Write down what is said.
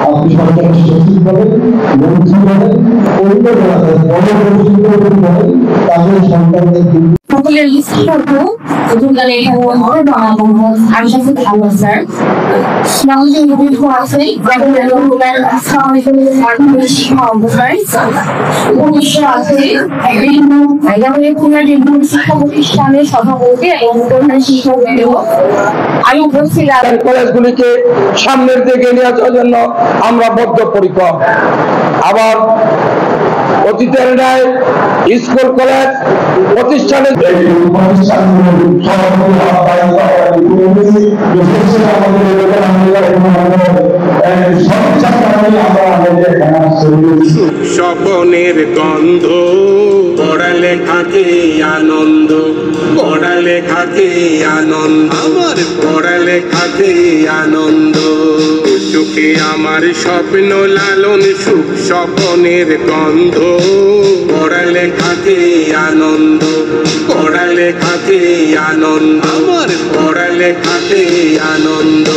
আপনি সরকারের সচিব বলেন, মন্ত্রী বলেন, পরিবার বলেন, তাহলে সন্তানদের সকলের লিস্ট করবো এখানে বানাবো। আমি সাথে ভালো স্যার বাংলাদেশের বিভিন্ন আছে শিক্ষা অবস্থায় উপদেষ্টা আছে বিভিন্ন শিক্ষা প্রতিষ্ঠানের সভাপতি এবং প্রধান শিক্ষক। আমি উপস্থিত কলেজগুলিকে সামনের দিকে নিয়ে যাওয়ার জন্য আমরা বদ্ধপরিকর। আবার অতীতের ন্যায় স্কুল কলেজ প্রতিষ্ঠানের স্বপনের গন্ধ, পড়ালেখাকে আনন্দ, পড়ালেখাকে আনন্দ, আমার পড়ালেখাকে আনন্দ। চোখে আমার স্বপ্ন লালন, সুখ স্বপনের গন্ধ, পড়ালেখাকে আনন্দ, পড়ালেখাকে আনন্দ, আমার পড়ালেখাকে আনন্দ।